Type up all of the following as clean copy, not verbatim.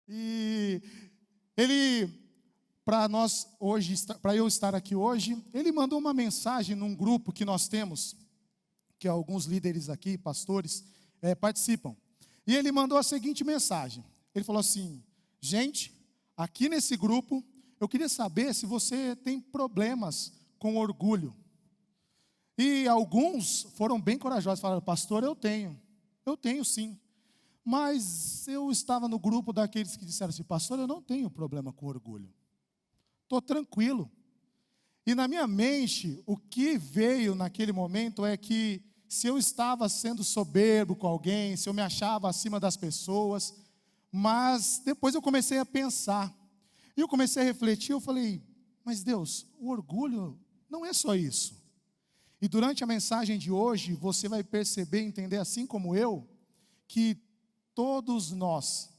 E ele, para eu estar aqui hoje, ele mandou uma mensagem num grupo que nós temos, que alguns líderes aqui, pastores, participam. E ele mandou a seguinte mensagem. Ele falou assim: gente, aqui nesse grupo, eu queria saber se você tem problemas com orgulho. E alguns foram bem corajosos, falaram: pastor, eu tenho sim. Mas eu estava no grupo daqueles que disseram assim: pastor, eu não tenho problema com orgulho, estou tranquilo. E na minha mente, o que veio naquele momento é que se eu estava sendo soberbo com alguém, se eu me achava acima das pessoas, mas depois eu comecei a pensar, e eu comecei a refletir, eu falei: mas Deus, o orgulho não é só isso. E durante a mensagem de hoje, você vai perceber, entender assim como eu, que todos nós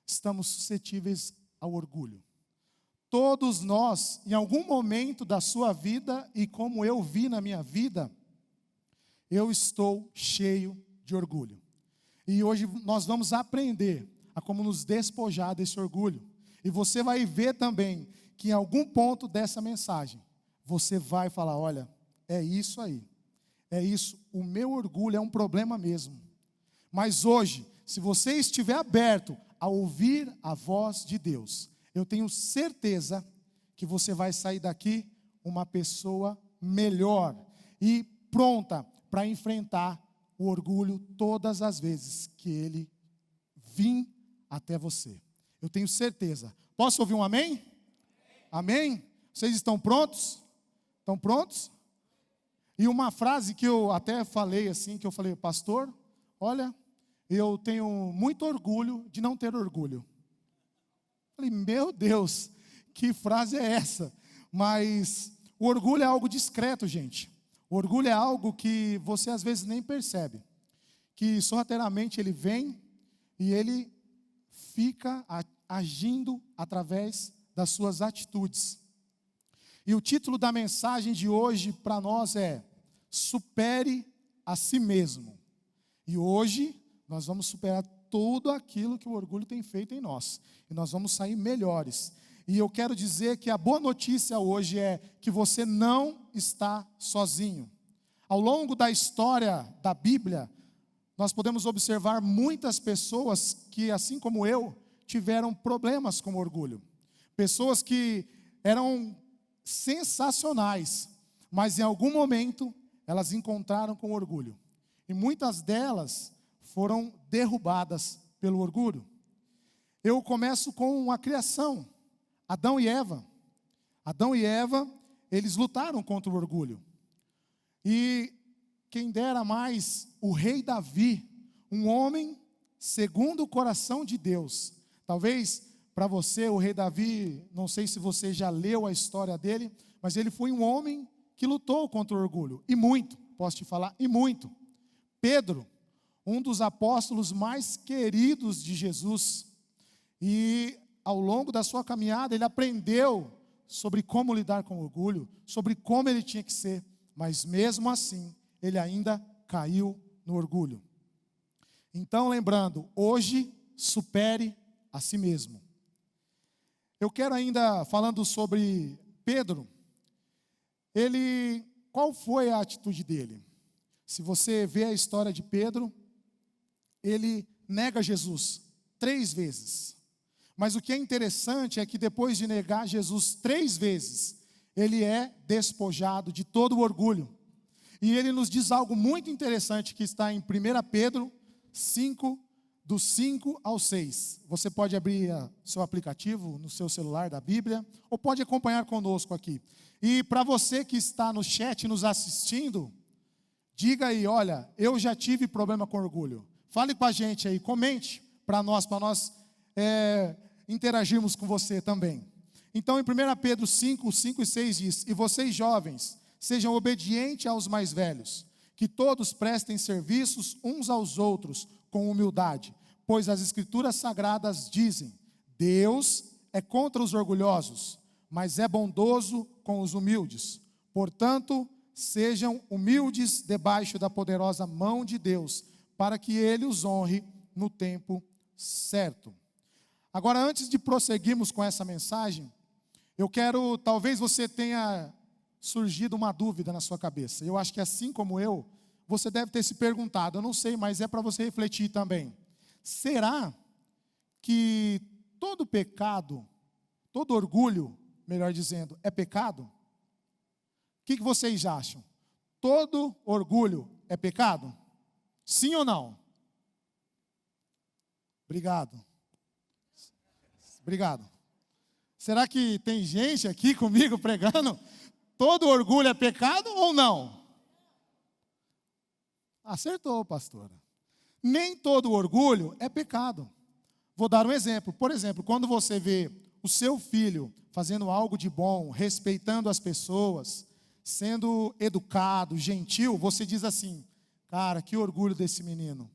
estamos suscetíveis ao orgulho. Todos nós, em algum momento da sua vida, e como eu vi na minha vida, eu estou cheio de orgulho. E hoje nós vamos aprender a como nos despojar desse orgulho. E você vai ver também que em algum ponto dessa mensagem, você vai falar: olha, é isso aí, é isso, o meu orgulho é um problema mesmo. Mas hoje, se você estiver aberto a ouvir a voz de Deus, eu tenho certeza que você vai sair daqui uma pessoa melhor e pronta para enfrentar o orgulho todas as vezes que ele vir até você. Eu tenho certeza. Posso ouvir um amém? Amém? Vocês estão prontos? Estão prontos? E uma frase que eu até falei assim, que eu falei: pastor, olha, eu tenho muito orgulho de não ter orgulho. Falei: meu Deus, que frase é essa? Mas o orgulho é algo discreto, gente. O orgulho é algo que você às vezes nem percebe, que sorrateiramente ele vem e ele fica agindo através das suas atitudes. E o título da mensagem de hoje para nós é: supere a si mesmo. E hoje nós vamos superar tudo aquilo que o orgulho tem feito em nós, e nós vamos sair melhores. E eu quero dizer que a boa notícia hoje é que você não está sozinho. Ao longo da história da Bíblia, nós podemos observar muitas pessoas que, assim como eu, tiveram problemas com orgulho. Pessoas que eram sensacionais, mas em algum momento elas encontraram com orgulho. E muitas delas foram derrubadas pelo orgulho. Eu começo com a criação. Adão e Eva. Adão e Eva, eles lutaram contra o orgulho. E quem dera mais, o rei Davi, um homem segundo o coração de Deus. Talvez para você, o rei Davi, não sei se você já leu a história dele, mas ele foi um homem que lutou contra o orgulho. E muito, posso te falar, e muito. Pedro, um dos apóstolos mais queridos de Jesus. E ao longo da sua caminhada, ele aprendeu sobre como lidar com orgulho, sobre como ele tinha que ser, mas mesmo assim, ele ainda caiu no orgulho. Então, lembrando, hoje, supere a si mesmo. Eu quero ainda, falando sobre Pedro, qual foi a atitude dele? Se você vê a história de Pedro, ele nega Jesus 3 vezes. Mas o que é interessante é que depois de negar Jesus 3 vezes, ele é despojado de todo o orgulho. E ele nos diz algo muito interessante que está em 1 Pedro 5, do 5 ao 6. Você pode abrir seu aplicativo no seu celular da Bíblia, ou pode acompanhar conosco aqui. E para você que está no chat nos assistindo, diga aí: olha, eu já tive problema com orgulho. Fale com a gente aí, comente para nós interagirmos com você também. Então, em 1 Pedro 5, 5 e 6 diz: e vocês jovens, sejam obedientes aos mais velhos, que todos prestem serviços uns aos outros com humildade, pois as Escrituras Sagradas dizem: Deus é contra os orgulhosos, mas é bondoso com os humildes. Portanto, sejam humildes debaixo da poderosa mão de Deus, para que Ele os honre no tempo certo. Agora, antes de prosseguirmos com essa mensagem, talvez você tenha surgido uma dúvida na sua cabeça. Eu acho que assim como eu, você deve ter se perguntado, eu não sei, mas é para você refletir também. Será que todo pecado, todo orgulho, melhor dizendo, é pecado? O que vocês acham? Todo orgulho é pecado? Sim ou não? Obrigado. Será que tem gente aqui comigo pregando? Todo orgulho é pecado ou não? Acertou, pastora. Nem todo orgulho é pecado. Vou dar um exemplo. Por exemplo, quando você vê o seu filho fazendo algo de bom, respeitando as pessoas, sendo educado, gentil, você diz assim: cara, que orgulho desse menino.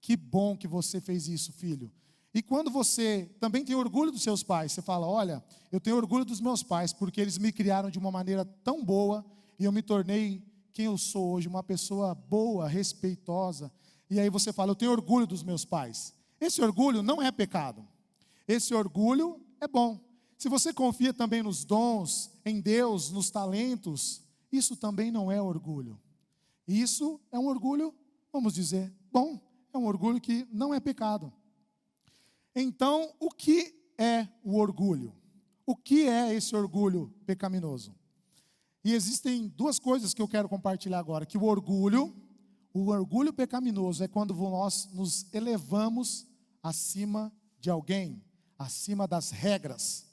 Que bom que você fez isso, filho. E quando você também tem orgulho dos seus pais, você fala: olha, eu tenho orgulho dos meus pais, porque eles me criaram de uma maneira tão boa, e eu me tornei quem eu sou hoje, uma pessoa boa, respeitosa. E aí você fala: eu tenho orgulho dos meus pais. Esse orgulho não é pecado. Esse orgulho é bom. Se você confia também nos dons, em Deus, nos talentos, isso também não é orgulho. Isso é um orgulho, vamos dizer, bom. É um orgulho que não é pecado. Então, o que é o orgulho? O que é esse orgulho pecaminoso? E existem duas coisas que eu quero compartilhar agora. Que o orgulho pecaminoso é quando nós nos elevamos acima de alguém, acima das regras.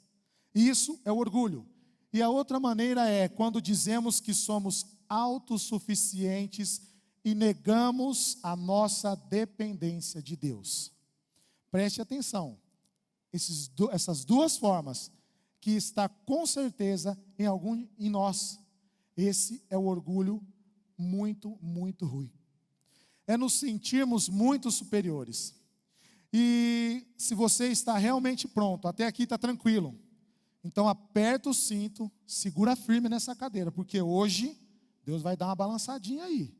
Isso é o orgulho. E a outra maneira é quando dizemos que somos autossuficientes e negamos a nossa dependência de Deus. Preste atenção, essas duas formas que está com certeza em nós. Esse é o orgulho muito, muito ruim. É nos sentirmos muito superiores. E se você está realmente pronto, até aqui está tranquilo, então aperta o cinto, segura firme nessa cadeira, porque hoje Deus vai dar uma balançadinha aí.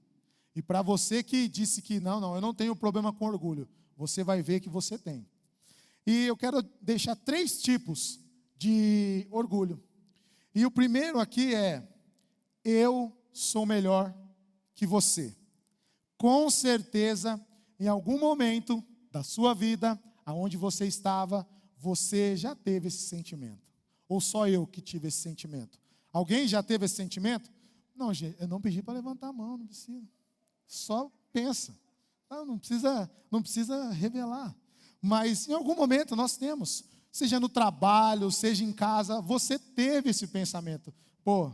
E para você que disse que não, eu não tenho problema com orgulho, você vai ver que você tem. E eu quero deixar 3 tipos de orgulho. E o primeiro aqui é: eu sou melhor que você. Com certeza, em algum momento da sua vida, aonde você estava, você já teve esse sentimento. Ou só eu que tive esse sentimento? Alguém já teve esse sentimento? Não, gente, eu não pedi para levantar a mão, não precisa. Só pensa. Não precisa revelar. Mas em algum momento nós temos, seja no trabalho, seja em casa, você teve esse pensamento: pô,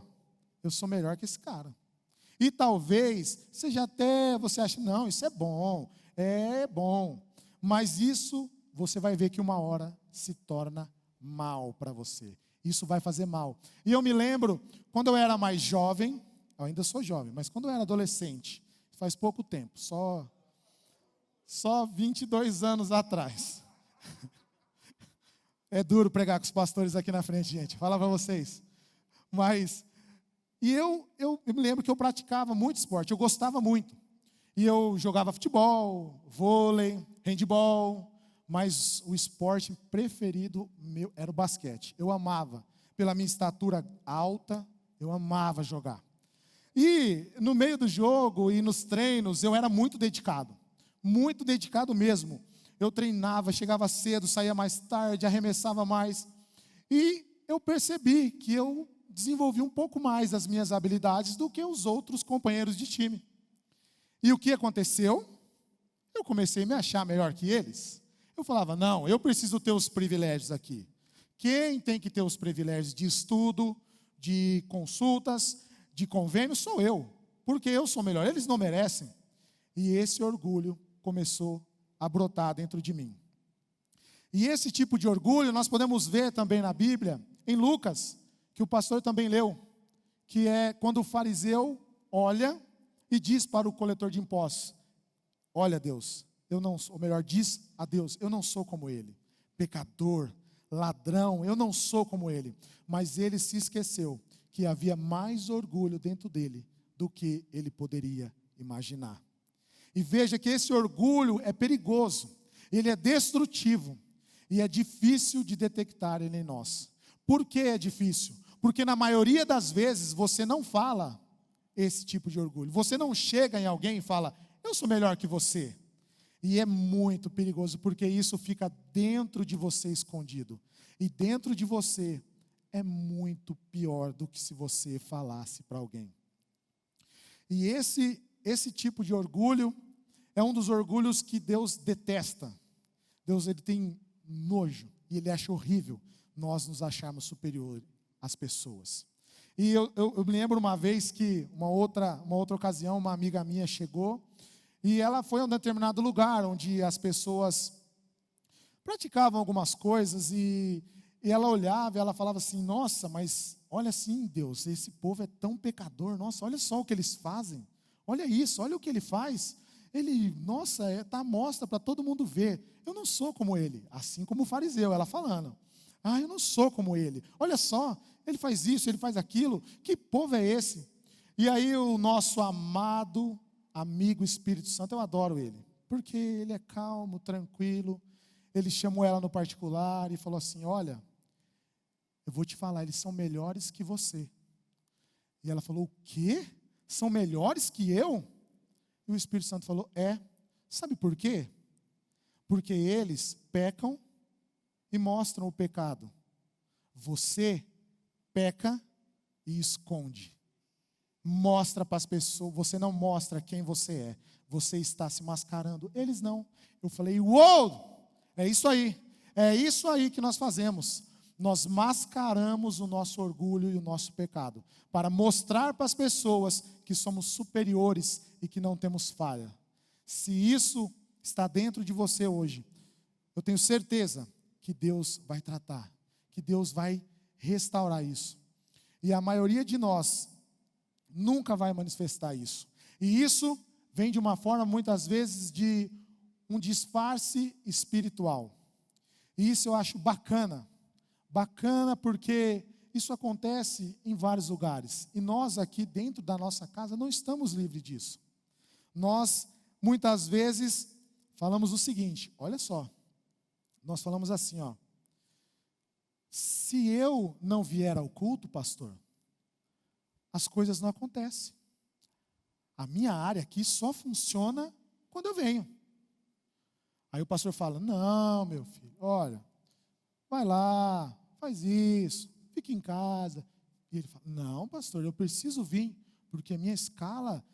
eu sou melhor que esse cara. E talvez você ache: não, isso é bom. Mas isso você vai ver que uma hora se torna mal para você. Isso vai fazer mal. E eu me lembro, quando eu era mais jovem, eu ainda sou jovem, mas quando eu era adolescente, faz pouco tempo, só 22 anos atrás. É duro pregar com os pastores aqui na frente, gente, falar para vocês. Mas, eu me lembro que eu praticava muito esporte, eu gostava muito. E eu jogava futebol, vôlei, handebol, mas o esporte preferido meu era o basquete. Eu amava, pela minha estatura alta, eu amava jogar. E no meio do jogo e nos treinos, eu era muito dedicado mesmo. Eu treinava, chegava cedo, saía mais tarde, arremessava mais. E eu percebi que eu desenvolvi um pouco mais as minhas habilidades do que os outros companheiros de time. E o que aconteceu? Eu comecei a me achar melhor que eles. Eu falava: não, eu preciso ter os privilégios aqui. Quem tem que ter os privilégios de estudo, de consultas, de convênio, sou eu. Porque eu sou melhor, eles não merecem. E esse orgulho começou a brotar dentro de mim. E esse tipo de orgulho nós podemos ver também na Bíblia, em Lucas, que o pastor também leu, que é quando o fariseu olha e diz para o coletor de impostos: olha, Deus, diz a Deus: eu não sou como ele, pecador, ladrão, eu não sou como ele. Mas ele se esqueceu que havia mais orgulho dentro dele do que ele poderia imaginar. E veja que esse orgulho é perigoso, ele é destrutivo. E é difícil de detectar ele em nós. Por que é difícil? Porque na maioria das vezes você não fala esse tipo de orgulho. Você não chega em alguém e fala, eu sou melhor que você. E é muito perigoso, porque isso fica dentro de você escondido. E dentro de você é muito pior do que se você falasse para alguém. E esse tipo de orgulho é um dos orgulhos que Deus detesta. Deus, ele tem nojo e ele acha horrível nós nos acharmos superiores às pessoas. E eu me lembro uma vez que, uma outra ocasião, uma amiga minha chegou e ela foi a um determinado lugar onde as pessoas praticavam algumas coisas e ela olhava e ela falava assim, nossa, mas olha assim, Deus, esse povo é tão pecador, nossa, olha só o que eles fazem, olha isso, olha o que ele faz, ele, nossa, tá à mostra para todo mundo ver, eu não sou como ele, assim como o fariseu, ela falando, eu não sou como ele, olha só, ele faz isso, ele faz aquilo, que povo é esse? E aí o nosso amado amigo Espírito Santo, eu adoro ele, porque ele é calmo, tranquilo, ele chamou ela no particular e falou assim, olha, eu vou te falar, eles são melhores que você. E ela falou, o quê? São melhores que eu? E o Espírito Santo falou, sabe por quê? Porque eles pecam e mostram o pecado. Você peca e esconde. Mostra para as pessoas, você não mostra quem você é. Você está se mascarando. Eles não. Eu falei, uou! É isso aí que nós fazemos. Nós mascaramos o nosso orgulho e o nosso pecado, para mostrar para as pessoas que somos superiores e que não temos falha. Se isso está dentro de você hoje, eu tenho certeza que Deus vai tratar, que Deus vai restaurar isso. E a maioria de nós nunca vai manifestar isso. E isso vem de uma forma, muitas vezes, de um disfarce espiritual. E isso eu acho bacana. Bacana porque isso acontece em vários lugares. E nós aqui dentro da nossa casa não estamos livres disso. Nós, muitas vezes, falamos o seguinte, olha só. Nós falamos assim, se eu não vier ao culto, pastor, as coisas não acontecem. A minha área aqui só funciona quando eu venho. Aí o pastor fala, não, meu filho, olha, vai lá, faz isso, fica em casa. E ele fala, não, pastor, eu preciso vir, porque a minha escala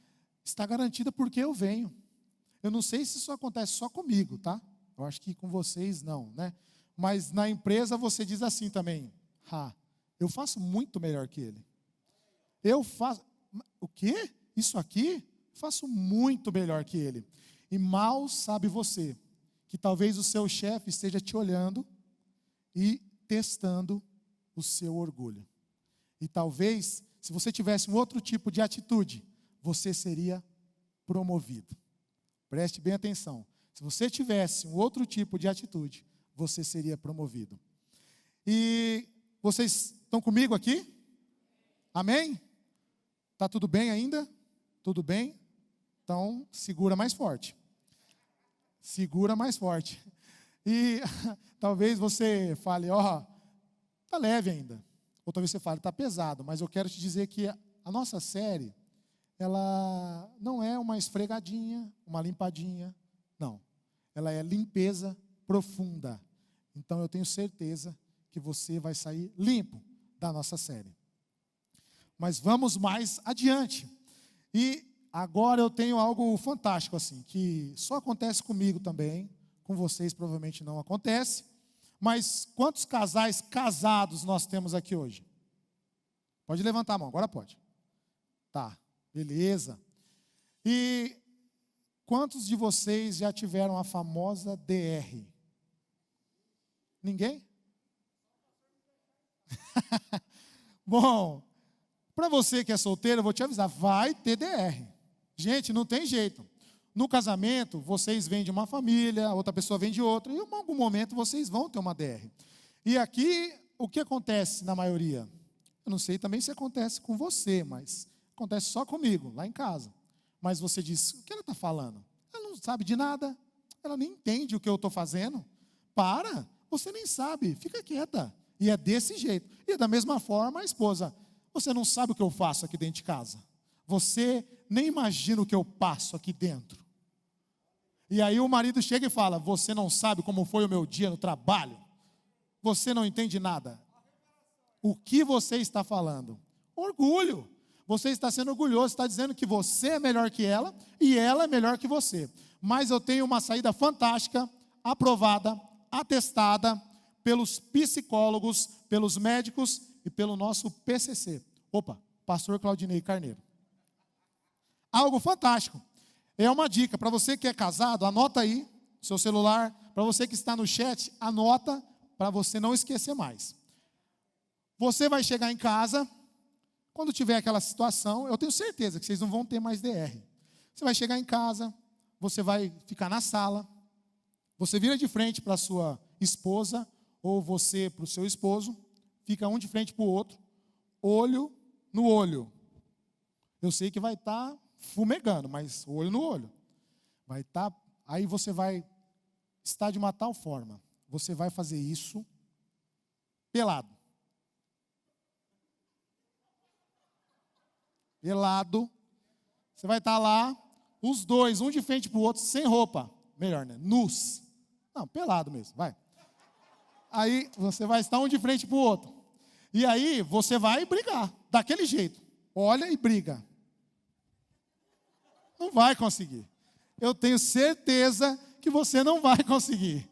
está garantida porque eu venho. Eu não sei se isso acontece só comigo, tá? Eu acho que com vocês não, né? Mas na empresa você diz assim também, eu faço muito melhor que ele. Eu faço, o quê? Isso aqui? Faço muito melhor que ele. E mal sabe você, que talvez o seu chefe esteja te olhando e testando o seu orgulho. E talvez, se você tivesse um outro tipo de atitude, você seria promovido. Preste bem atenção. Se você tivesse um outro tipo de atitude, você seria promovido. E vocês estão comigo aqui? Amém? Está tudo bem ainda? Tudo bem? Então, segura mais forte. Segura mais forte. E talvez você fale, está leve ainda. Ou talvez você fale, está pesado. Mas eu quero te dizer que a nossa série, ela não é uma esfregadinha, uma limpadinha. Não. Ela é limpeza profunda. Então eu tenho certeza que você vai sair limpo da nossa série. Mas vamos mais adiante. E agora eu tenho algo fantástico assim, que só acontece comigo também, com vocês provavelmente não acontece. Mas quantos casais casados nós temos aqui hoje? Pode levantar a mão, agora pode. Tá, beleza. E quantos de vocês já tiveram a famosa DR? Ninguém? Bom, para você que é solteiro, eu vou te avisar, vai ter DR. Gente, não tem jeito. No casamento, vocês vêm de uma família, outra pessoa vem de outra, e em algum momento vocês vão ter uma DR. E aqui, o que acontece na maioria? Eu não sei também se acontece com você, mas acontece só comigo, lá em casa. Mas você diz, o que ela está falando? Ela não sabe de nada, ela nem entende o que eu estou fazendo. Você nem sabe, fica quieta. E é desse jeito. E da mesma forma a esposa, você não sabe o que eu faço aqui dentro de casa. Você nem imagina o que eu passo aqui dentro. E aí o marido chega e fala, você não sabe como foi o meu dia no trabalho. Você não entende nada. O que você está falando? Orgulho. Você está sendo orgulhoso, está dizendo que você é melhor que ela e ela é melhor que você. Mas eu tenho uma saída fantástica, aprovada, atestada pelos psicólogos, pelos médicos e pelo nosso PCC. Opa, pastor Claudinei Carneiro. Algo fantástico. É uma dica para você que é casado, anota aí, seu celular. Para você que está no chat, anota para você não esquecer mais. Você vai chegar em casa, quando tiver aquela situação, eu tenho certeza que vocês não vão ter mais DR. Você vai chegar em casa, você vai ficar na sala, você vira de frente para a sua esposa, ou você para o seu esposo, fica um de frente para o outro, olho no olho. Eu sei que vai estar fumegando, mas olho no olho. Vai estar, aí você vai estar de uma tal forma, você vai fazer isso pelado. Pelado. Você vai estar lá, os dois, um de frente para o outro, sem roupa. Melhor, né? Nus. Não, pelado mesmo, vai. Aí você vai estar um de frente para o outro. E aí você vai brigar, daquele jeito. Olha e briga. Não vai conseguir. Eu tenho certeza que você não vai conseguir.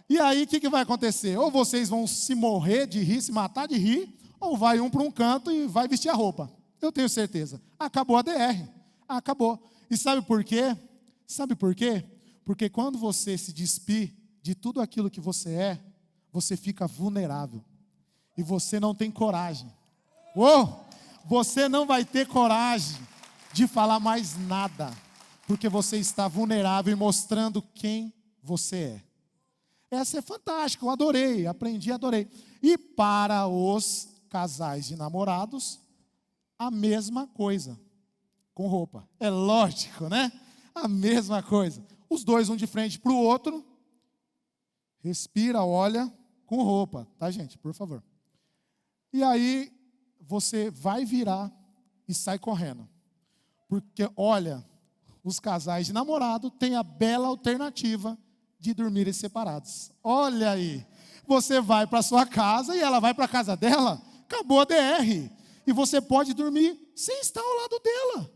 E aí o que vai acontecer? Ou vocês vão se morrer de rir, se matar de rir, ou vai um para um canto e vai vestir a roupa. Eu tenho certeza. Acabou a DR. Acabou. E sabe por quê? Sabe por quê? Porque quando você se despir de tudo aquilo que você é, você fica vulnerável. E você não tem coragem. Uou! Você não vai ter coragem de falar mais nada. Porque você está vulnerável e mostrando quem você é. Essa é fantástica, eu adorei, aprendi, adorei. E para os casais de namorados, a mesma coisa, com roupa. É lógico, né? A mesma coisa. Os dois, um de frente para o outro. Respira, olha, com roupa, tá, gente? Por favor. E aí, você vai virar e sai correndo. Porque, olha, os casais de namorado têm a bela alternativa de dormirem separados. Olha aí. Você vai para sua casa e ela vai para a casa dela. Acabou a DR. E você pode dormir sem estar ao lado dela.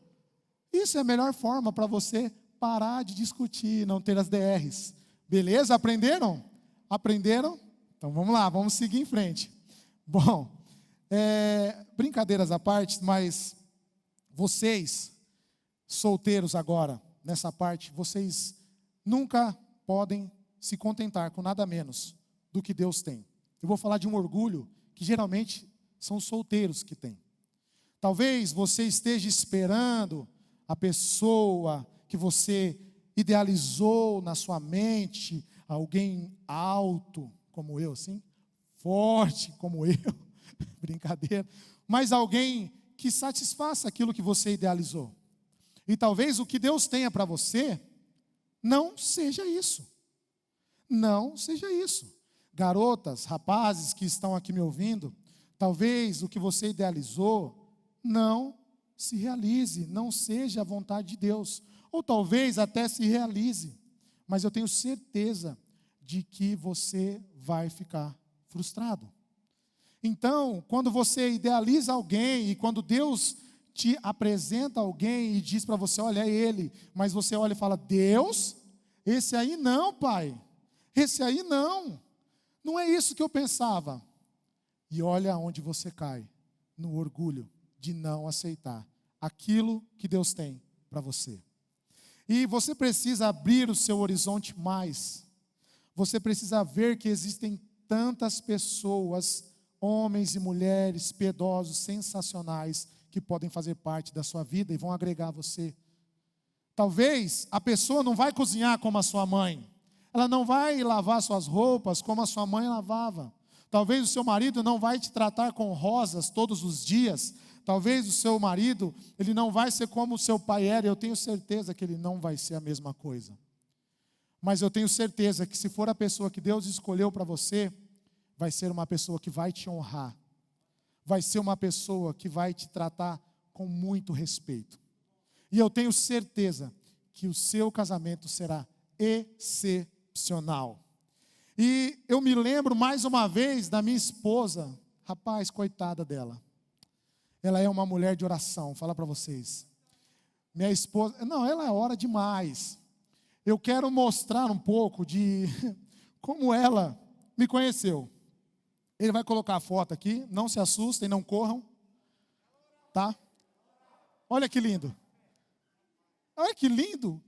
Isso é a melhor forma para você parar de discutir, não ter as DRs. Beleza? Aprenderam? Aprenderam? Então vamos lá, vamos seguir em frente. Bom, brincadeiras à parte, mas vocês, solteiros agora, nessa parte, vocês nunca podem se contentar com nada menos do que Deus tem. Eu vou falar de um orgulho que geralmente são os solteiros que têm. Talvez você esteja esperando a pessoa que você idealizou na sua mente, alguém alto como eu, assim, forte como eu, brincadeira, mas alguém que satisfaça aquilo que você idealizou. E talvez o que Deus tenha para você não seja isso. Não seja isso. Garotas, rapazes que estão aqui me ouvindo, talvez o que você idealizou não se realize, não seja a vontade de Deus. Ou talvez até se realize, mas eu tenho certeza de que você vai ficar frustrado. Então, quando você idealiza alguém e quando Deus te apresenta alguém e diz para você, olha, é ele, mas você olha e fala, Deus, esse aí não, pai, esse aí não é isso que eu pensava. E olha onde você cai, no orgulho de não aceitar aquilo que Deus tem para você. E você precisa abrir o seu horizonte mais. Você precisa ver que existem tantas pessoas, homens e mulheres piedosos, sensacionais, que podem fazer parte da sua vida e vão agregar você. Talvez a pessoa não vai cozinhar como a sua mãe. Ela não vai lavar suas roupas como a sua mãe lavava. Talvez o seu marido não vai te tratar com rosas todos os dias. Talvez o seu marido, ele não vai ser como o seu pai era. Eu tenho certeza que ele não vai ser a mesma coisa. Mas eu tenho certeza que se for a pessoa que Deus escolheu para você, vai ser uma pessoa que vai te honrar. Vai ser uma pessoa que vai te tratar com muito respeito. E eu tenho certeza que o seu casamento será excepcional. E eu me lembro mais uma vez da minha esposa. Rapaz, coitada dela. Ela é uma mulher de oração, fala para vocês. Minha esposa, não, ela ora demais. Eu quero mostrar um pouco de como ela me conheceu. Ele vai colocar a foto aqui, não se assustem, não corram. Tá? Olha que lindo. Olha que lindo.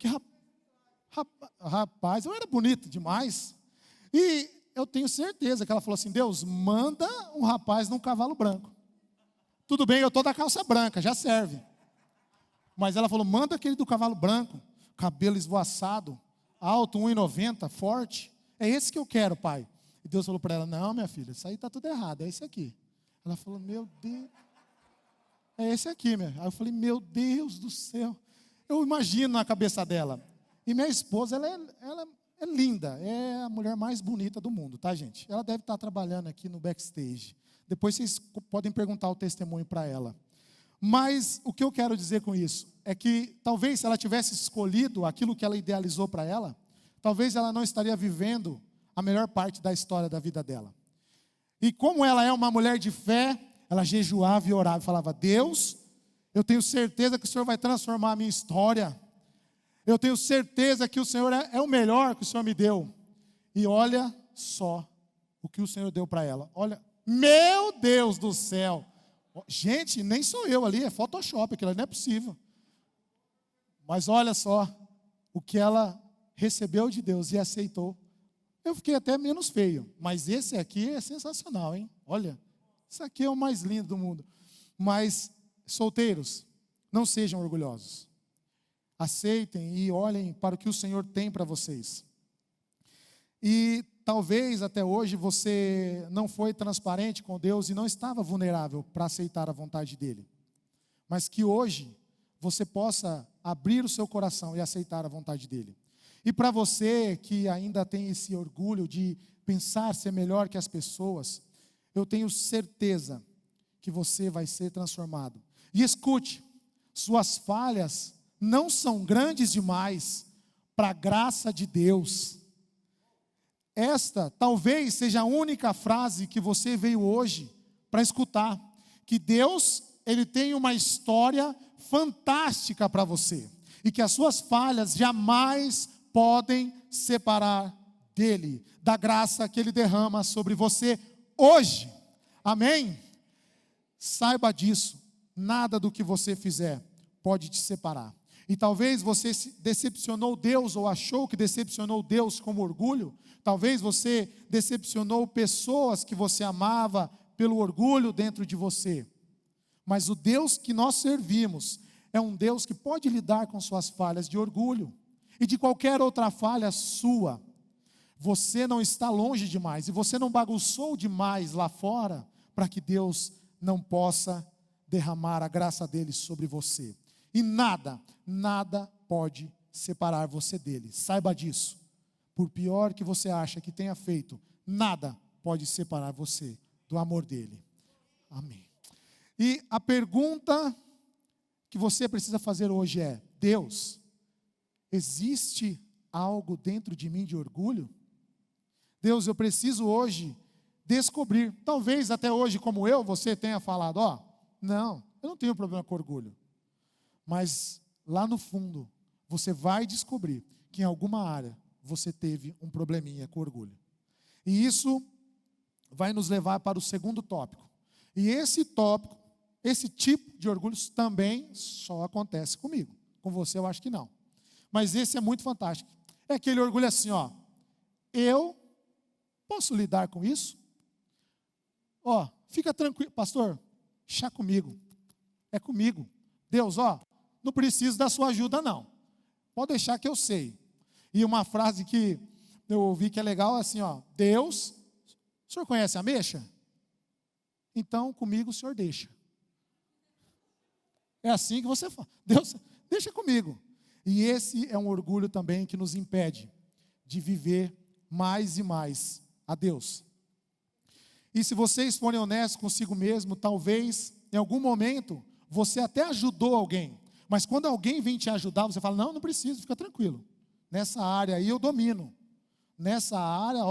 Rapaz, eu era bonito demais. E eu tenho certeza que ela falou assim: Deus, manda um rapaz num cavalo branco. Tudo bem, eu estou da calça branca, já serve. Mas ela falou: manda aquele do cavalo branco, cabelo esvoaçado, alto, 1,90, forte. É esse que eu quero, pai. E Deus falou para ela: não, minha filha, isso aí está tudo errado, é esse aqui. Ela falou: meu Deus, é esse aqui, minha. Aí eu falei: meu Deus do céu. Eu imagino na cabeça dela. E minha esposa, ela é linda, é a mulher mais bonita do mundo, tá, gente? Ela deve estar trabalhando aqui no backstage. Depois vocês podem perguntar o testemunho para ela. Mas o que eu quero dizer com isso é que talvez se ela tivesse escolhido aquilo que ela idealizou para ela, talvez ela não estaria vivendo a melhor parte da história da vida dela. E como ela é uma mulher de fé, ela jejuava e orava e falava: Deus, eu tenho certeza que o Senhor vai transformar a minha história. Eu tenho certeza que o Senhor é o melhor que o Senhor me deu. E olha só o que o Senhor deu para ela. Olha, meu Deus do céu. Gente, nem sou eu ali, é Photoshop, aquilo não é possível. Mas olha só o que ela recebeu de Deus e aceitou. Eu fiquei até menos feio, mas esse aqui é sensacional, hein? Olha, isso aqui é o mais lindo do mundo. Mas, solteiros, não sejam orgulhosos. Aceitem e olhem para o que o Senhor tem para vocês. E talvez até hoje você não foi transparente com Deus e não estava vulnerável para aceitar a vontade dEle. Mas que hoje você possa abrir o seu coração e aceitar a vontade dEle. E para você que ainda tem esse orgulho de pensar ser melhor que as pessoas, eu tenho certeza que você vai ser transformado. E escute, suas falhas não são grandes demais para a graça de Deus. Esta talvez seja a única frase que você veio hoje para escutar. Que Deus, Ele tem uma história fantástica para você. E que as suas falhas jamais podem separar dEle, da graça que Ele derrama sobre você hoje. Amém? Saiba disso, nada do que você fizer pode te separar. E talvez você decepcionou Deus ou achou que decepcionou Deus com orgulho. Talvez você decepcionou pessoas que você amava pelo orgulho dentro de você. Mas o Deus que nós servimos é um Deus que pode lidar com suas falhas de orgulho e de qualquer outra falha sua. Você não está longe demais e você não bagunçou demais lá fora para que Deus não possa derramar a graça dele sobre você. E nada pode separar você dele. Saiba disso. Por pior que você acha que tenha feito, nada pode separar você do amor dele. Amém. E a pergunta que você precisa fazer hoje é: Deus, existe algo dentro de mim de orgulho? Deus, eu preciso hoje descobrir. Talvez até hoje, como você tenha falado: não, eu não tenho problema com orgulho. Mas lá no fundo, você vai descobrir que em alguma área você teve um probleminha com orgulho. E isso vai nos levar para o segundo tópico. E esse tópico, esse tipo de orgulhos também só acontece comigo. Com você eu acho que não. Mas esse é muito fantástico. É aquele orgulho assim, eu posso lidar com isso? Fica tranquilo, pastor, chá comigo. É comigo. Deus, não preciso da sua ajuda não. Pode deixar que eu sei. E uma frase que eu ouvi que é legal é assim, Deus, o senhor conhece a ameixa? Então comigo o senhor deixa. É assim que você fala. Deus, deixa comigo. E esse é um orgulho também que nos impede de viver mais e mais a Deus. E se vocês forem honestos consigo mesmo, talvez em algum momento você até ajudou alguém, mas quando alguém vem te ajudar, você fala: não, não preciso, fica tranquilo. Nessa área aí eu domino. Nessa área,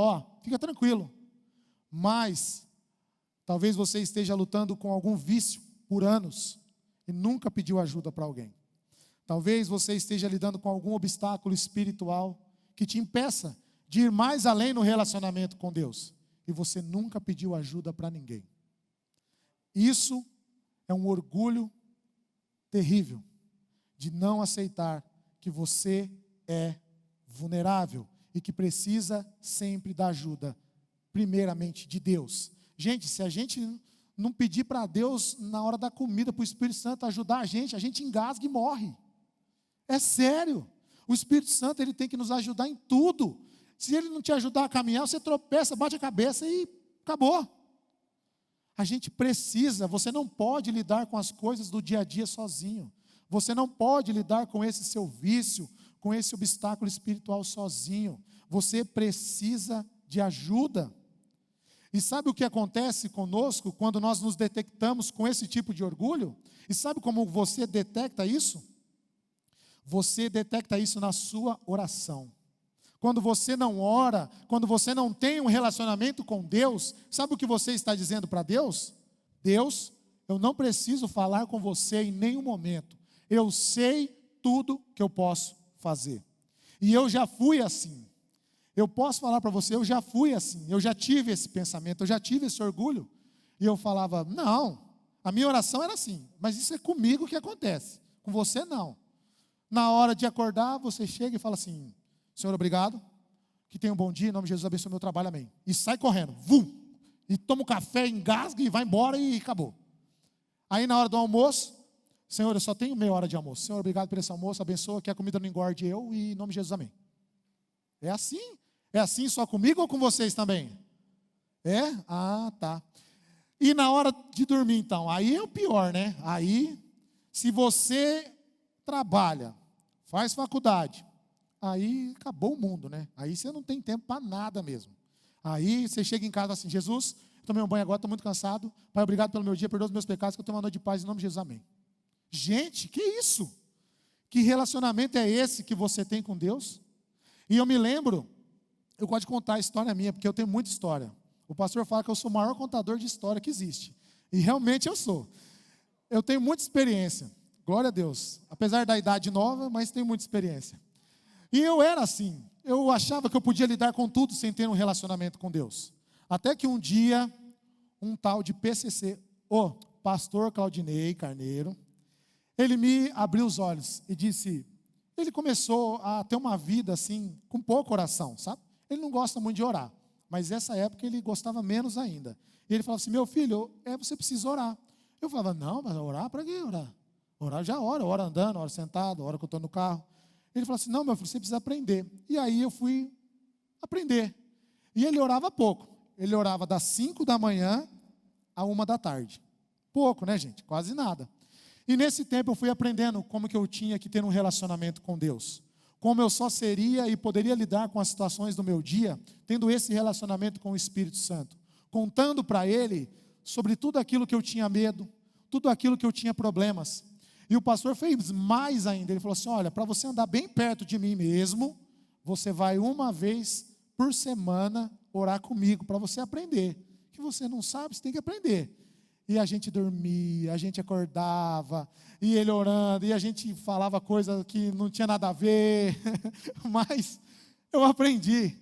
fica tranquilo. Mas talvez você esteja lutando com algum vício por anos e nunca pediu ajuda para alguém. Talvez você esteja lidando com algum obstáculo espiritual que te impeça de ir mais além no relacionamento com Deus. E você nunca pediu ajuda para ninguém. Isso é um orgulho terrível de não aceitar que você é vulnerável e que precisa sempre da ajuda, primeiramente de Deus. Gente, se a gente não pedir para Deus na hora da comida, para o Espírito Santo ajudar a gente engasga e morre. É sério. O Espírito Santo, ele tem que nos ajudar em tudo. Se ele não te ajudar a caminhar, você tropeça, bate a cabeça e acabou. A gente precisa, você não pode lidar com as coisas do dia a dia sozinho. Você não pode lidar com esse seu vício, com esse obstáculo espiritual sozinho. Você precisa de ajuda. E sabe o que acontece conosco quando nós nos detectamos com esse tipo de orgulho? E sabe como você detecta isso? Você detecta isso na sua oração. Quando você não ora, quando você não tem um relacionamento com Deus, sabe o que você está dizendo para Deus? Deus, eu não preciso falar com você em nenhum momento. Eu sei tudo que eu posso fazer. E eu já fui assim. Eu posso falar para você, eu já fui assim. Eu já tive esse pensamento, eu já tive esse orgulho. E eu falava: não, a minha oração era assim. Mas isso é comigo que acontece. Com você não. Na hora de acordar, você chega e fala assim: Senhor, obrigado, que tenha um bom dia, em nome de Jesus, abençoe meu trabalho, amém. E sai correndo, e toma um café, engasga e vai embora e acabou. Aí na hora do almoço: Senhor, eu só tenho meia hora de almoço. Senhor, obrigado por esse almoço, abençoa, que a comida não engorde eu, e em nome de Jesus, amém. É assim? É assim só comigo ou com vocês também? É? Ah, tá. E na hora de dormir então? Aí é o pior, né? Aí, se você trabalha, faz faculdade, aí acabou o mundo, né? Aí você não tem tempo para nada mesmo. Aí você chega em casa assim: Jesus, tomei um banho agora, estou muito cansado. Pai, obrigado pelo meu dia, perdoa os meus pecados, que eu tenho uma noite de paz, em nome de Jesus, amém. Gente, que isso? Que relacionamento é esse que você tem com Deus? E eu me lembro, eu gosto de contar a história minha, porque eu tenho muita história. O pastor fala que eu sou o maior contador de história que existe. E realmente eu sou. Eu tenho muita experiência, glória a Deus. Apesar da idade nova, mas tenho muita experiência. E eu era assim, eu achava que eu podia lidar com tudo sem ter um relacionamento com Deus. Até que um dia, um tal de PCC, o pastor Claudinei Carneiro, ele me abriu os olhos e disse, ele começou a ter uma vida assim, com pouca oração, sabe? Ele não gosta muito de orar, mas nessa época ele gostava menos ainda. E ele falava assim: meu filho, você precisa orar. Eu falava: não, mas orar para quê orar? Orar já ora andando, ora sentado, ora que eu estou no carro. Ele falou assim: não, meu filho, você precisa aprender. E aí eu fui aprender. E ele orava pouco. Ele orava das 5 da manhã a 1 da tarde. Pouco, né, gente? Quase nada. E nesse tempo eu fui aprendendo como que eu tinha que ter um relacionamento com Deus. Como eu só seria e poderia lidar com as situações do meu dia, tendo esse relacionamento com o Espírito Santo. Contando para Ele sobre tudo aquilo que eu tinha medo, tudo aquilo que eu tinha problemas. E o pastor fez mais ainda, ele falou assim: olha, para você andar bem perto de mim mesmo, você vai uma vez por semana orar comigo, para você aprender. Que você não sabe, você tem que aprender. E a gente dormia, a gente acordava, e ele orando, e a gente falava coisa que não tinha nada a ver, mas eu aprendi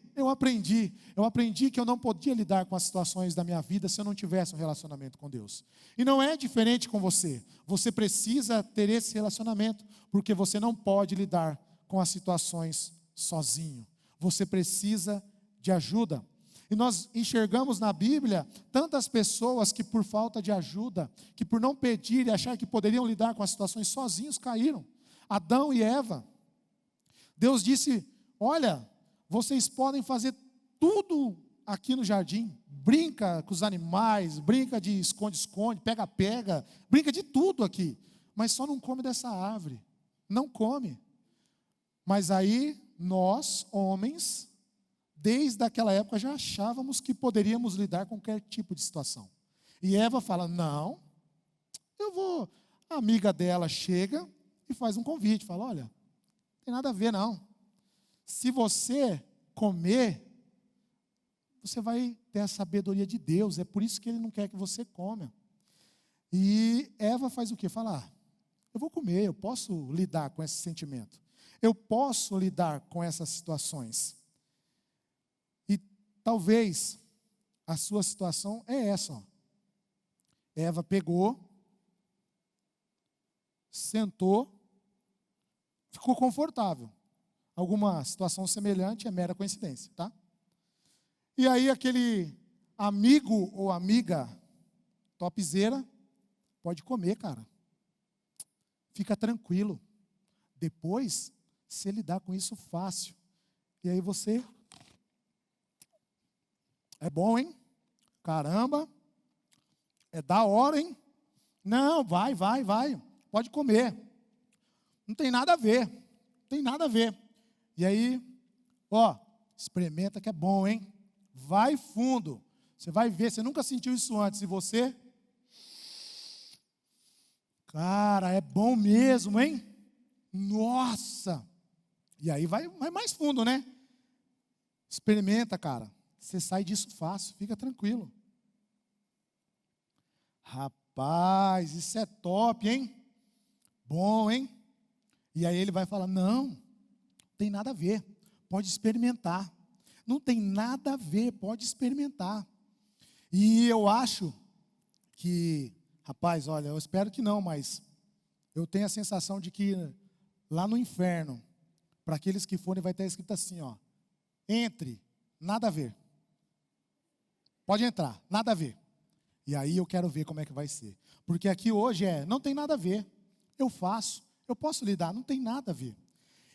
que eu não podia lidar com as situações da minha vida se eu não tivesse um relacionamento com Deus. E não é diferente com você. Você precisa ter esse relacionamento, porque você não pode lidar com as situações sozinho. Você precisa de ajuda. E nós enxergamos na Bíblia tantas pessoas que por falta de ajuda, que por não pedir e achar que poderiam lidar com as situações sozinhos, caíram. Adão e Eva. Deus disse: olha, vocês podem fazer tudo aqui no jardim. Brinca com os animais, brinca de esconde-esconde, pega-pega, brinca de tudo aqui. Mas só não come dessa árvore. Não come. Mas aí, nós, homens, desde aquela época já achávamos que poderíamos lidar com qualquer tipo de situação. E Eva fala, não, eu vou. A amiga dela chega e faz um convite, fala, olha, não tem nada a ver não. Se você comer, você vai ter a sabedoria de Deus, é por isso que Ele não quer que você coma. E Eva faz o quê? Fala, eu vou comer, eu posso lidar com esse sentimento. Eu posso lidar com essas situações. E talvez a sua situação é essa. Ó. Eva pegou, sentou, ficou confortável. Alguma situação semelhante é mera coincidência, tá? E aí aquele amigo ou amiga topzera pode comer, cara. Fica tranquilo. Depois, você lidar com isso fácil. E aí você... É bom, hein? Caramba. É da hora, hein? Não, vai. Pode comer. Não tem nada a ver. Não tem nada a ver. E aí, ó, experimenta que é bom, hein? Vai fundo. Você vai ver, você nunca sentiu isso antes. E você... Cara, é bom mesmo, hein? Nossa! E aí vai mais fundo, né? Experimenta, cara. Você sai disso fácil, fica tranquilo. Rapaz, isso é top, hein? Bom, hein? E aí ele vai falar, não tem nada a ver, pode experimentar. Não tem nada a ver, pode experimentar. E eu acho que, rapaz, olha, eu espero que não, mas eu tenho a sensação de que lá no inferno, para aqueles que forem, vai estar escrito assim, ó, entre, nada a ver. Pode entrar, nada a ver. E aí eu quero ver como é que vai ser. Porque aqui hoje não tem nada a ver. Eu faço, eu posso lidar, não tem nada a ver.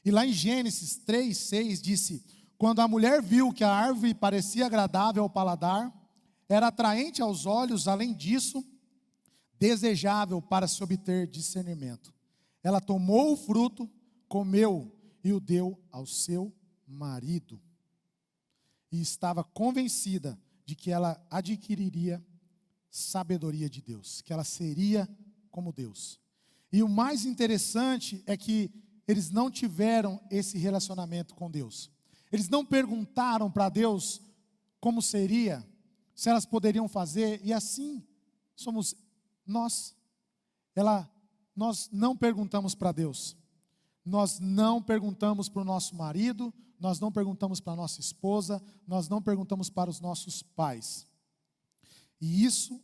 E lá em Gênesis 3:6 disse, quando a mulher viu que a árvore parecia agradável ao paladar, era atraente aos olhos, além disso, desejável para se obter discernimento. Ela tomou o fruto, comeu e o deu ao seu marido. E estava convencida de que ela adquiriria sabedoria de Deus, que ela seria como Deus. E o mais interessante é que eles não tiveram esse relacionamento com Deus. Eles não perguntaram para Deus como seria, se elas poderiam fazer, e assim somos nós. Nós não perguntamos para Deus. Nós não perguntamos para o nosso marido, nós não perguntamos para a nossa esposa, nós não perguntamos para os nossos pais. E isso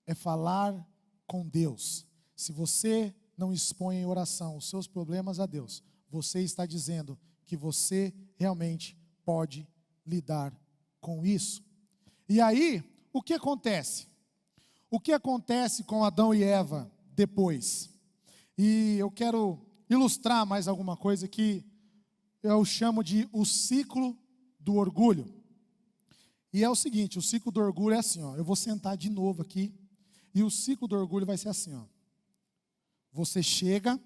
é falar com Deus. Se você não expõe em oração os seus problemas a Deus, você está dizendo que você realmente pode lidar com isso. E aí, o que acontece? O que acontece com Adão e Eva depois? E eu quero ilustrar mais alguma coisa que eu chamo de o ciclo do orgulho. E é o seguinte, o ciclo do orgulho é assim, ó, eu vou sentar de novo aqui, e o ciclo do orgulho vai ser assim, ó. Você chega,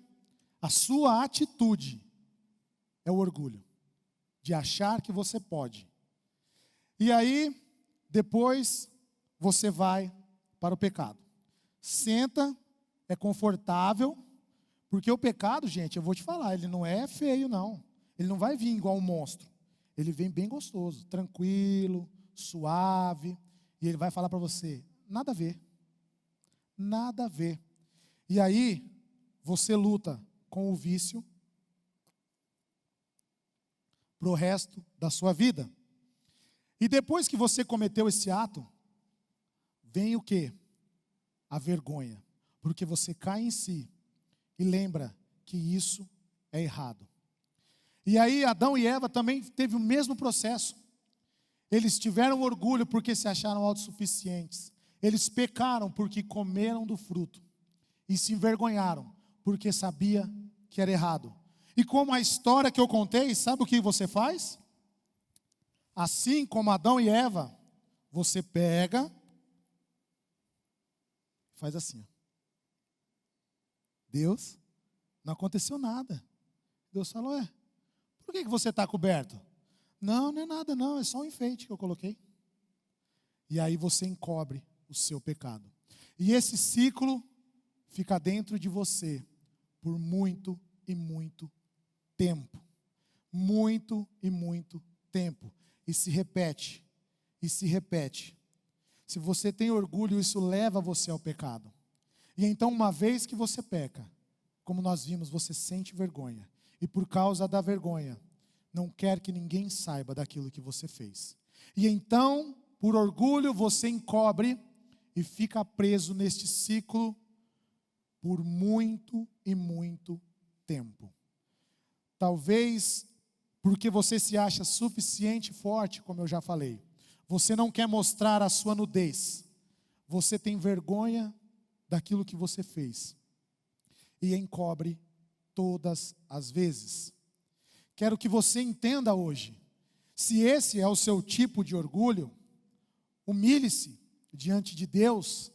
a sua atitude é o orgulho, de achar que você pode. E aí, depois, você vai para o pecado. Senta, é confortável, porque o pecado, gente, eu vou te falar, ele não é feio, não. Ele não vai vir igual um monstro. Ele vem bem gostoso, tranquilo, suave. E ele vai falar para você, nada a ver. Nada a ver. E aí, você luta com o vício para o resto da sua vida. E depois que você cometeu esse ato, vem o quê? A vergonha. Porque você cai em si e lembra que isso é errado. E aí Adão e Eva também teve o mesmo processo. Eles tiveram orgulho porque se acharam autossuficientes. Eles pecaram porque comeram do fruto. E se envergonharam porque sabia que era errado. E como a história que eu contei, sabe o que você faz? Assim como Adão e Eva, você pega, faz assim. Ó. Deus, não aconteceu nada. Deus falou, por que você está coberto? Não, não é nada não, é só um enfeite que eu coloquei. E aí você encobre o seu pecado. E esse ciclo fica dentro de você por muito e muito tempo. Muito e muito tempo. E se repete. E se repete. Se você tem orgulho, isso leva você ao pecado. E então, uma vez que você peca, como nós vimos, você sente vergonha. E por causa da vergonha, não quer que ninguém saiba daquilo que você fez. E então, por orgulho, você encobre e fica preso neste ciclo por muito e muito tempo. Talvez porque você se acha suficiente forte, como eu já falei. Você não quer mostrar a sua nudez. Você tem vergonha daquilo que você fez. E encobre todas as vezes. Quero que você entenda hoje. Se esse é o seu tipo de orgulho, humilhe-se diante de Deus.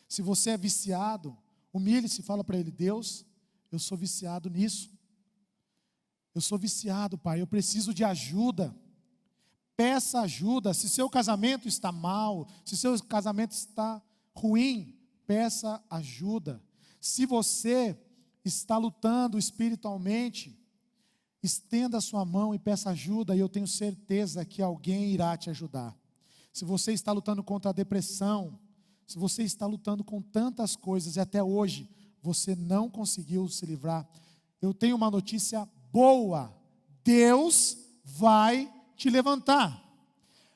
Se você é viciado, humilhe-se e fala para Ele: Deus, eu sou viciado nisso. Eu sou viciado, Pai, eu preciso de ajuda. Peça ajuda. Se seu casamento está mal, se seu casamento está ruim, peça ajuda. Se você está lutando espiritualmente, estenda a sua mão e peça ajuda, e eu tenho certeza que alguém irá te ajudar. Se você está lutando contra a depressão, se você está lutando com tantas coisas e até hoje você não conseguiu se livrar, eu tenho uma notícia boa: Deus vai te levantar,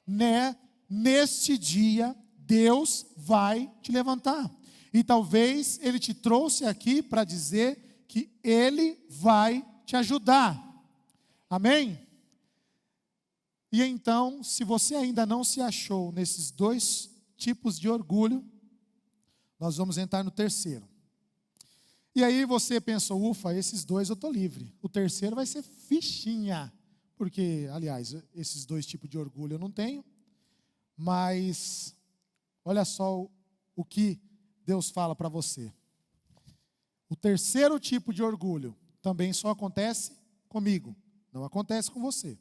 né? Neste dia, Deus vai te levantar. E talvez Ele te trouxe aqui para dizer que Ele vai te ajudar. Amém? E então, se você ainda não se achou nesses dois tipos de orgulho, nós vamos entrar no terceiro. E aí você pensou: ufa, esses dois eu estou livre. O terceiro vai ser fichinha. Porque, aliás, esses dois tipos de orgulho eu não tenho. Mas, olha só o que Deus fala para você. O terceiro tipo de orgulho também só acontece comigo. Não acontece com você.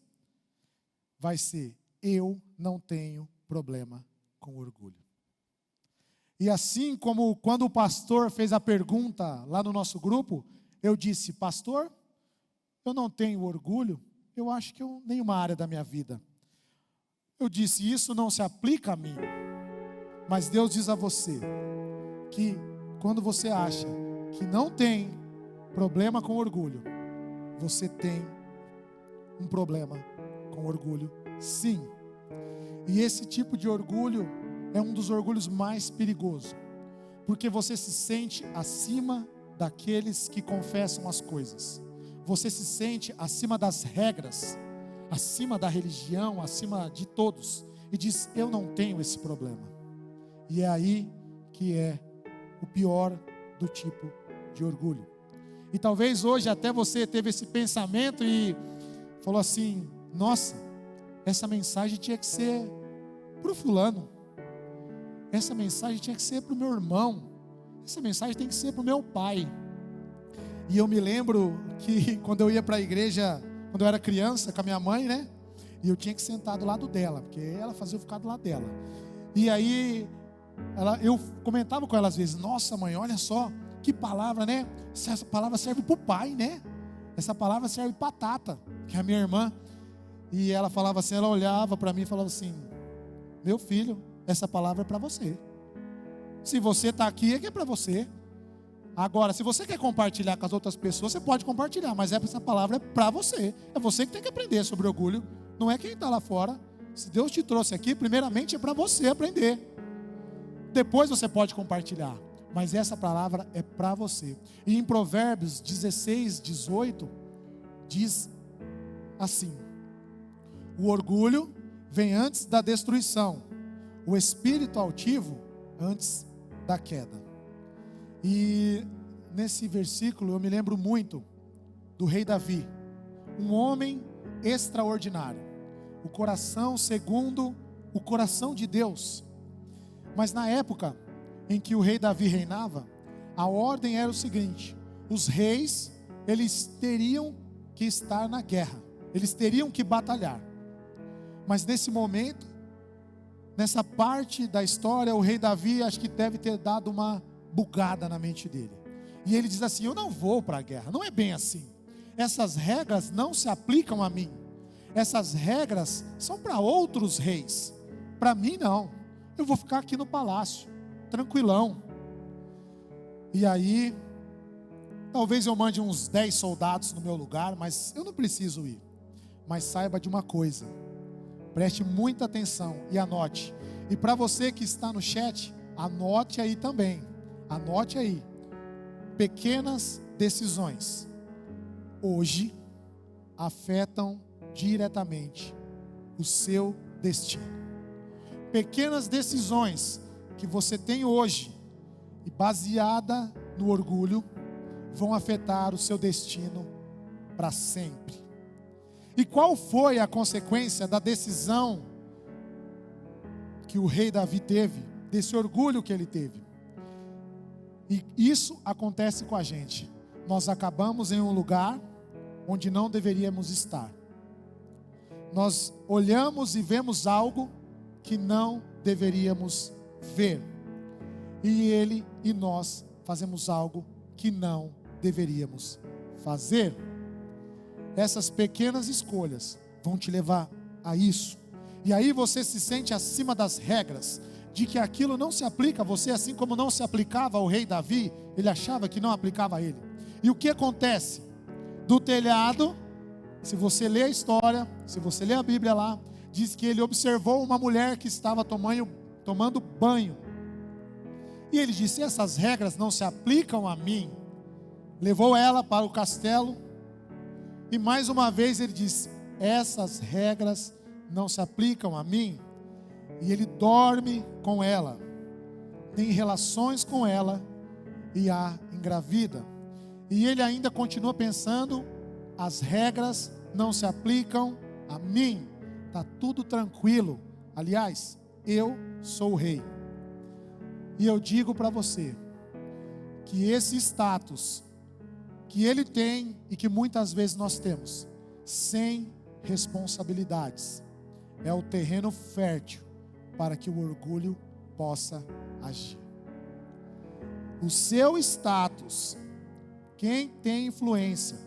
Vai ser: eu não tenho problema com orgulho. E assim como quando o pastor fez a pergunta lá no nosso grupo, eu disse: pastor, eu não tenho orgulho, eu acho que nenhuma área da minha vida. Eu disse: isso não se aplica a mim. Mas Deus diz a você que quando você acha que não tem problema com orgulho, você tem um problema com orgulho, sim. E esse tipo de orgulho é um dos orgulhos mais perigosos, porque você se sente acima daqueles que confessam as coisas. Você se sente acima das regras, acima da religião, acima de todos, e diz: eu não tenho esse problema. E é aí que é o pior do tipo de orgulho. E talvez hoje até você teve esse pensamento e falou assim: nossa, essa mensagem tinha que ser para o fulano, essa mensagem tinha que ser para o meu irmão, essa mensagem tem que ser para o meu pai. E eu me lembro que quando eu ia para a igreja, quando eu era criança, com a minha mãe, né? E eu tinha que sentar do lado dela, porque ela fazia eu ficar do lado dela. E aí, eu comentava com ela às vezes: nossa mãe, olha só, que palavra, né? Essa palavra serve para o pai, né? Essa palavra serve para a Tata, que é a minha irmã. E ela falava assim, ela olhava para mim e falava assim: meu filho, essa palavra é para você. Se você está aqui, é que é para você. Agora, se você quer compartilhar com as outras pessoas, você pode compartilhar, mas essa palavra é para você. É você que tem que aprender sobre orgulho, não é quem está lá fora. Se Deus te trouxe aqui, primeiramente é para você aprender. Depois você pode compartilhar, mas essa palavra é para você. E em Provérbios 16, 18, diz assim: o orgulho vem antes da destruição, o espírito altivo antes da queda. E nesse versículo eu me lembro muito do rei Davi, um homem extraordinário, o coração segundo o coração de Deus. Mas na época em que o rei Davi reinava, a ordem era o seguinte: os reis, eles teriam que estar na guerra, eles teriam que batalhar. Mas nesse momento, nessa parte da história, o rei Davi acho que deve ter dado uma bugada na mente dele. E ele diz assim: eu não vou para a guerra, não é bem assim. Essas regras não se aplicam a mim. Essas regras são para outros reis. Para mim não. Eu vou ficar aqui no palácio, tranquilão. E aí, talvez eu mande uns 10 soldados no meu lugar, mas eu não preciso ir. Mas saiba de uma coisa, preste muita atenção e anote. E para você que está no chat, anote aí também. Anote aí. Pequenas decisões hoje afetam diretamente o seu destino. Pequenas decisões que você tem hoje e baseada no orgulho vão afetar o seu destino para sempre. E qual foi a consequência da decisão que o rei Davi teve, desse orgulho que ele teve? E isso acontece com a gente. Nós acabamos em um lugar onde não deveríamos estar. Nós olhamos e vemos algo que não deveríamos ver. E ele e nós fazemos algo que não deveríamos fazer. Essas pequenas escolhas vão te levar a isso. E aí você se sente acima das regras, de que aquilo não se aplica a você, assim como não se aplicava ao rei Davi. Ele achava que não aplicava a ele. E o que acontece? Do telhado, se você ler a história, se você ler a Bíblia lá, diz que ele observou uma mulher que estava tomando banho. E ele disse: essas regras não se aplicam a mim. Levou ela para o castelo. E mais uma vez ele disse: essas regras não se aplicam a mim. E ele dorme com ela, tem relações com ela e a engravida. E ele ainda continua pensando: as regras não se aplicam a mim. Está tudo tranquilo. Aliás, eu sou o rei. E eu digo para você que esse status que ele tem e que muitas vezes nós temos, sem responsabilidades, é o terreno fértil para que o orgulho possa agir. O seu status, quem tem influência,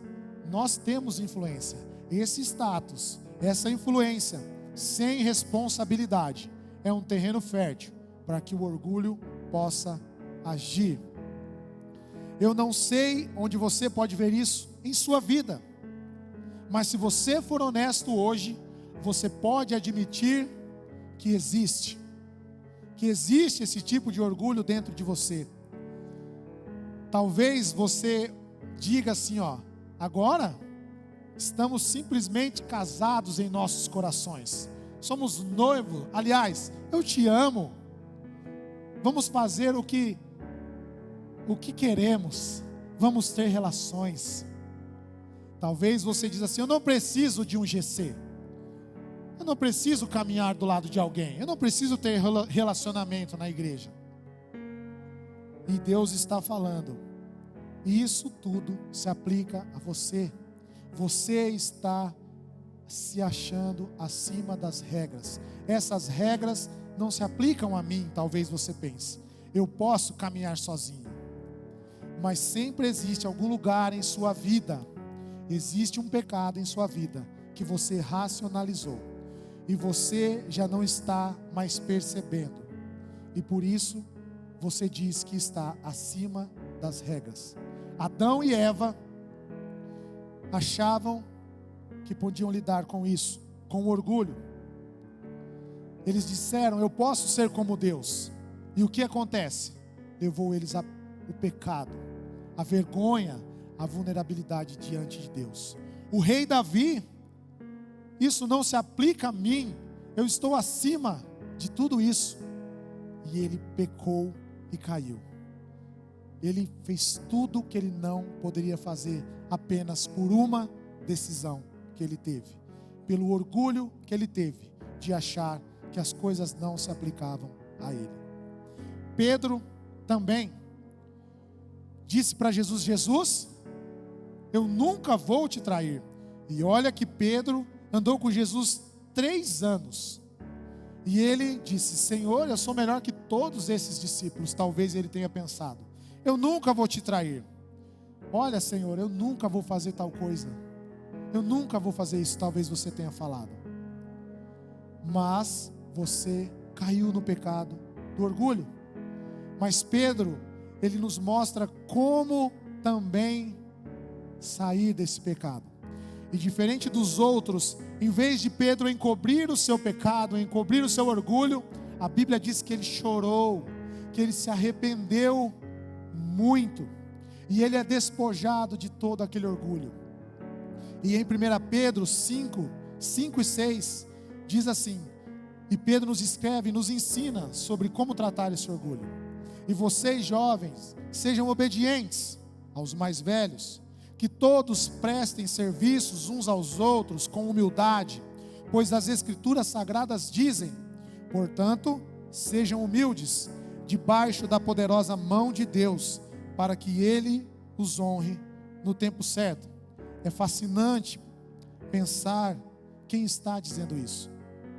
nós temos influência. Esse status, essa influência, sem responsabilidade, é um terreno fértil para que o orgulho possa agir. Eu não sei onde você pode ver isso em sua vida, mas se você for honesto hoje, você pode admitir que existe esse tipo de orgulho dentro de você. Talvez você diga assim: agora estamos simplesmente casados em nossos corações, somos noivos, aliás, eu te amo, vamos fazer o que queremos, vamos ter relações. Talvez você diz assim: eu não preciso de um GC, eu não preciso caminhar do lado de alguém, eu não preciso ter relacionamento na igreja. E Deus está falando: isso tudo se aplica a você. Você está se achando acima das regras. Essas regras não se aplicam a mim, talvez você pense. Eu posso caminhar sozinho. Mas sempre existe algum lugar em sua vida, existe um pecado em sua vida que você racionalizou e você já não está mais percebendo, e por isso você diz que está acima das regras. Adão e Eva achavam que podiam lidar com isso, com o orgulho. Eles disseram: eu posso ser como Deus. E o que acontece? Levou eles ao pecado, a vergonha, a vulnerabilidade diante de Deus. O rei Davi: isso não se aplica a mim, eu estou acima de tudo isso. E ele pecou e caiu. Ele fez tudo o que ele não poderia fazer, apenas por uma decisão que ele teve, pelo orgulho que ele teve de achar que as coisas não se aplicavam a ele. Pedro também disse para Jesus: Jesus, eu nunca vou te trair. E olha que Pedro andou com Jesus 3 anos. E ele disse: Senhor, eu sou melhor que todos esses discípulos. Talvez ele tenha pensado: eu nunca vou te trair. Olha, Senhor, eu nunca vou fazer tal coisa. Eu nunca vou fazer isso. Talvez você tenha falado. Mas você caiu no pecado do orgulho. Mas Pedro, ele nos mostra como também sair desse pecado. E diferente dos outros, em vez de Pedro encobrir o seu pecado, encobrir o seu orgulho, a Bíblia diz que ele chorou, que ele se arrependeu muito, e ele é despojado de todo aquele orgulho. E em 1 Pedro 5 e 6, diz assim, e Pedro nos escreve e nos ensina sobre como tratar esse orgulho. E vocês, jovens, sejam obedientes aos mais velhos, que todos prestem serviços uns aos outros com humildade, pois as Escrituras Sagradas dizem: portanto, sejam humildes, debaixo da poderosa mão de Deus, para que Ele os honre no tempo certo. É fascinante pensar quem está dizendo isso.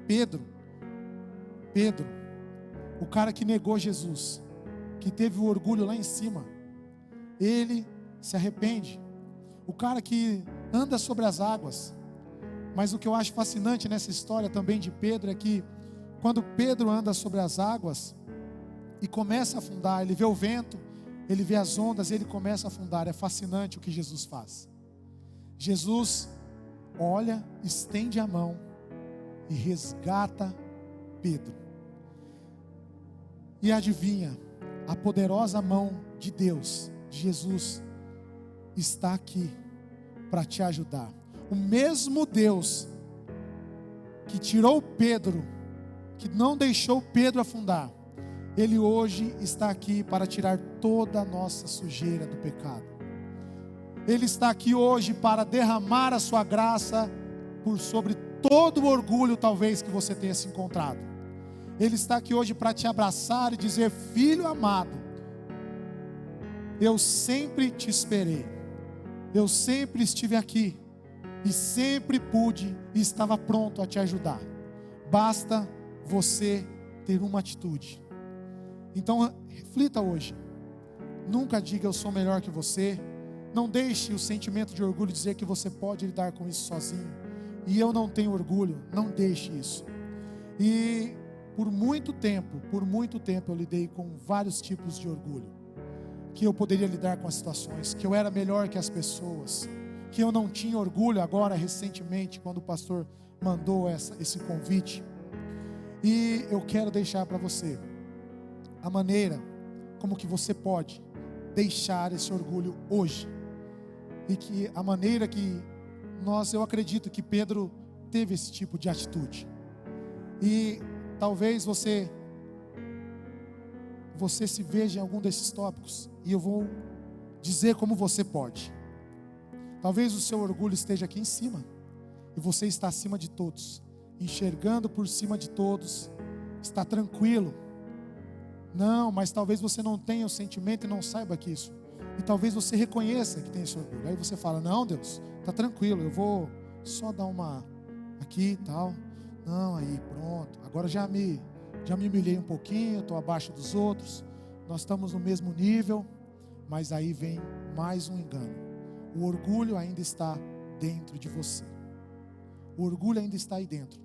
Pedro, o cara que negou Jesus, que teve o orgulho lá em cima, ele se arrepende. O cara que anda sobre as águas. Mas o que eu acho fascinante nessa história também de Pedro é que quando Pedro anda sobre as águas e começa a afundar, ele vê o vento, ele vê as ondas, ele começa a afundar. É fascinante o que Jesus faz. Jesus olha, estende a mão e resgata Pedro. E adivinha, a poderosa mão de Deus, de Jesus, está aqui para te ajudar. O mesmo Deus que tirou Pedro, que não deixou Pedro afundar, Ele hoje está aqui para tirar toda a nossa sujeira do pecado. Ele está aqui hoje para derramar a sua graça por sobre todo o orgulho talvez que você tenha se encontrado. Ele está aqui hoje para te abraçar e dizer: filho amado, eu sempre te esperei. Eu sempre estive aqui e sempre pude e estava pronto a te ajudar. Basta você ter uma atitude. Então reflita hoje. Nunca diga eu sou melhor que você. Não deixe o sentimento de orgulho dizer que você pode lidar com isso sozinho. E eu não tenho orgulho. Não deixe isso. E por muito tempo eu lidei com vários tipos de orgulho. Que eu poderia lidar com as situações, que eu era melhor que as pessoas, que eu não tinha orgulho. Agora recentemente, quando o pastor mandou esse convite, e eu quero deixar para você a maneira como que você pode deixar esse orgulho hoje, e que a maneira que eu acredito que Pedro teve esse tipo de atitude. E talvez você se veja em algum desses tópicos, e eu vou dizer como você pode. Talvez o seu orgulho esteja aqui em cima, e você está acima de todos, enxergando por cima de todos, está tranquilo. Não, mas talvez você não tenha o sentimento e não saiba que isso, e talvez você reconheça que tem esse orgulho. Aí você fala: não, Deus, está tranquilo, eu vou só dar uma aqui e tal. Não, aí pronto, agora já me humilhei um pouquinho, estou abaixo dos outros, nós estamos no mesmo nível. Mas aí vem mais um engano. O orgulho ainda está dentro de você. O orgulho ainda está aí dentro.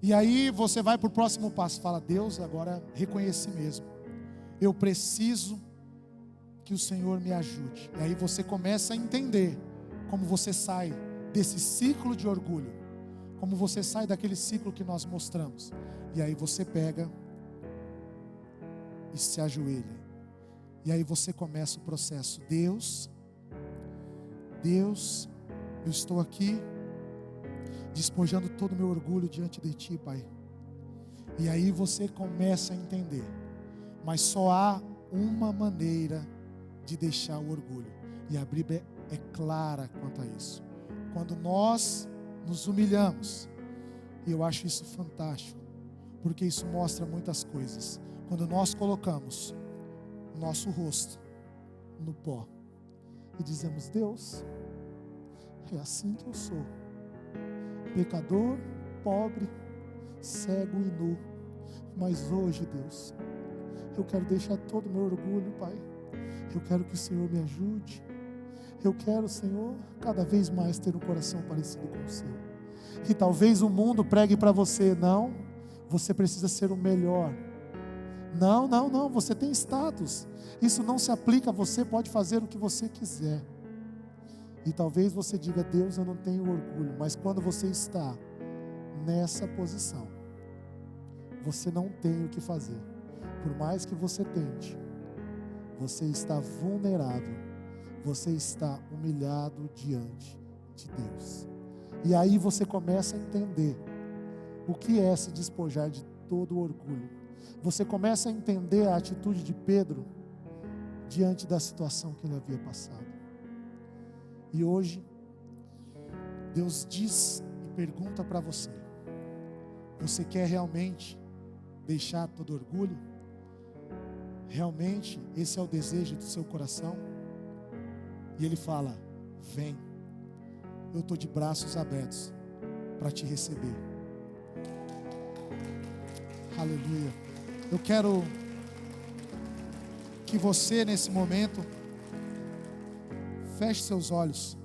E aí você vai para o próximo passo, fala: Deus, agora reconheci mesmo, eu preciso que o Senhor me ajude. E aí você começa a entender como você sai desse ciclo de orgulho, como você sai daquele ciclo que nós mostramos. E aí você pega e se ajoelha. E aí você começa o processo. Deus, eu estou aqui despojando todo o meu orgulho diante de Ti, Pai. E aí você começa a entender. Mas só há uma maneira de deixar o orgulho. E a Bíblia é clara quanto a isso. Quando nós nos humilhamos, e eu acho isso fantástico, porque isso mostra muitas coisas. Quando nós colocamos nosso rosto no pó e dizemos: Deus, é assim que eu sou, pecador, pobre, cego e nu. Mas hoje, Deus, eu quero deixar todo o meu orgulho, Pai. Eu quero que o Senhor me ajude. Eu quero, Senhor, cada vez mais ter um coração parecido com o seu. E talvez o mundo pregue para você: não, você precisa ser o melhor. Não, não, não, você tem status. Isso não se aplica a você, pode fazer o que você quiser. E talvez você diga: Deus, eu não tenho orgulho. Mas quando você está nessa posição, você não tem o que fazer. Por mais que você tente, você está vulnerável, você está humilhado diante de Deus. E aí você começa a entender o que é se despojar de todo o orgulho. Você começa a entender a atitude de Pedro diante da situação que ele havia passado. E hoje, Deus diz e pergunta para você: você quer realmente deixar todo orgulho? Realmente esse é o desejo do seu coração? E Ele fala: vem, eu estou de braços abertos para te receber. Aleluia. Eu quero que você nesse momento feche seus olhos.